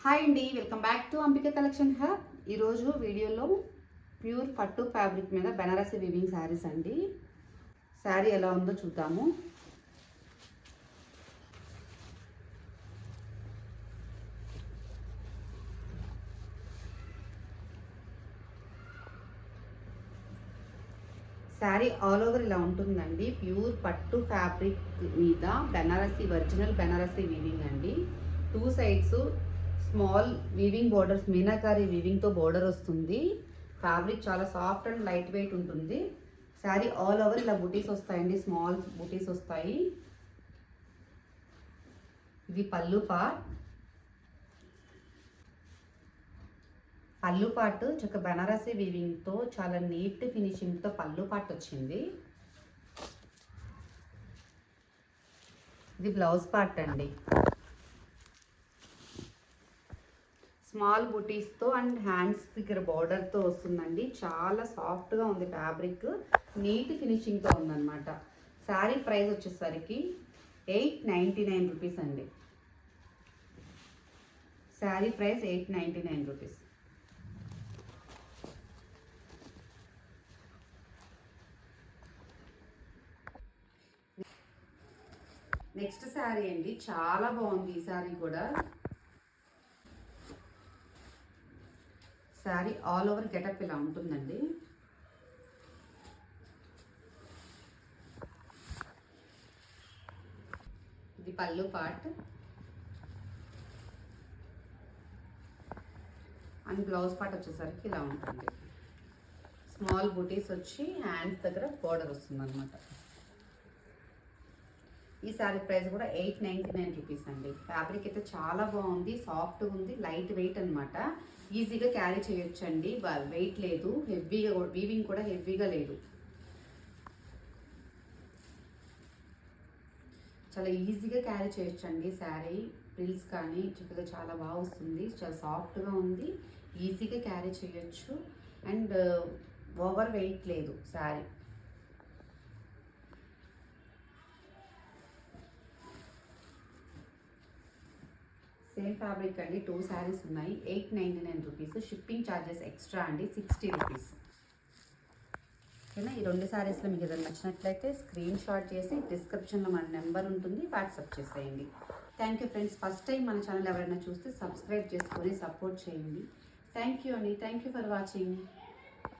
Hi అండి, welcome back to Ambika collection hub. ఈరోజు వీడియోలో ప్యూర్ పట్టు ఫ్యాబ్రిక్ మీద బెనారసి వీవింగ్ శారీస్ అండి. శారీ ఎలా ఉందో చూద్దాము. శారీ ఆల్ ఓవర్ ఇలా ఉంటుందండి. ప్యూర్ పట్టు ఫ్యాబ్రిక్ మీద బెనారసి ఒరిజినల్ బెనారసి వీవింగ్ అండి. Two sides small weaving borders, Meenakari వీవింగ్తో బోర్డర్ వస్తుంది. ఫ్యాబ్రిక్ చాలా సాఫ్ట్ అండ్ లైట్ వెయిట్ ఉంటుంది. శారీ ఆల్ ఓవర్ ఇలా బుటీస్ వస్తాయండి, స్మాల్ బుటీస్ వస్తాయి. ఇది పళ్ళు పార్ట్. పళ్ళు పార్ట్ చక్క బెనారసి వీవింగ్తో చాలా నీట్ ఫినిషింగ్తో పళ్ళు పార్ట్ వచ్చింది. ఇది బ్లౌజ్ పార్ట్ అండి. స్మాల్ బుటీస్తో అండ్ హ్యాండ్స్ దగ్గర బార్డర్తో వస్తుందండి. చాలా సాఫ్ట్గా ఉంది ఫ్యాబ్రిక్, నీట్ ఫినిషింగ్తో ఉందన్నమాట. శారీ ప్రైస్ వచ్చేసరికి 899 రూపీస్ అండి. Sari price 899 rupees. Next sari అండి, చాలా బాగుంది ఈ శారీ కూడా. శారీ ఆల్ ఓవర్ గెటప్ ఇలా ఉంటుందండి. ఇది పళ్ళు పార్ట్ అండ్ బ్లౌజ్ పార్ట్ వచ్చేసరికి ఇలా ఉంటుంది. స్మాల్ బూటీస్ వచ్చి హ్యాండ్స్ దగ్గర బోర్డర్ వస్తుంది అనమాట. ఈ శారీ ప్రైస్ కూడా 899 రూపీస్ అండి. ఫ్యాబ్రిక్ అయితే చాలా బాగుంది, సాఫ్ట్గా ఉంది, లైట్ వెయిట్ అనమాట. ఈజీగా క్యారీ చేయొచ్చండి, వెయిట్ లేదు, హెవీగా వీవింగ్ కూడా హెవీగా లేదు. చాలా ఈజీగా క్యారీ చేయొచ్చండి శారీ. ప్రిల్స్ కానీ చక్కగా చాలా బాగా వస్తుంది, చాలా సాఫ్ట్గా ఉంది, ఈజీగా క్యారీ చేయొచ్చు అండ్ ఓవర్ వెయిట్ లేదు శారీ. సేమ్ ఫ్యాబ్రిక్ అండి, 2 శారీస్ ఉన్నాయి. 899 రూపీస్. షిప్పింగ్ ఛార్జెస్ ఎక్స్ట్రా అండి, 60 రూపీస్. ఓకేనా? ఈ 2 శారీస్లో మీకు ఏదైనా నచ్చినట్లయితే స్క్రీన్ షాట్ చేసి డిస్క్రిప్షన్లో మన నెంబర్ ఉంటుంది, వాట్సాప్ చేసేయండి. Thank you friends. First time మన ఛానల్ ఎవరైనా చూస్తే సబ్స్క్రైబ్ చేసుకొని సపోర్ట్ చేయండి. థ్యాంక్ యూ అండి. Thank you for watching.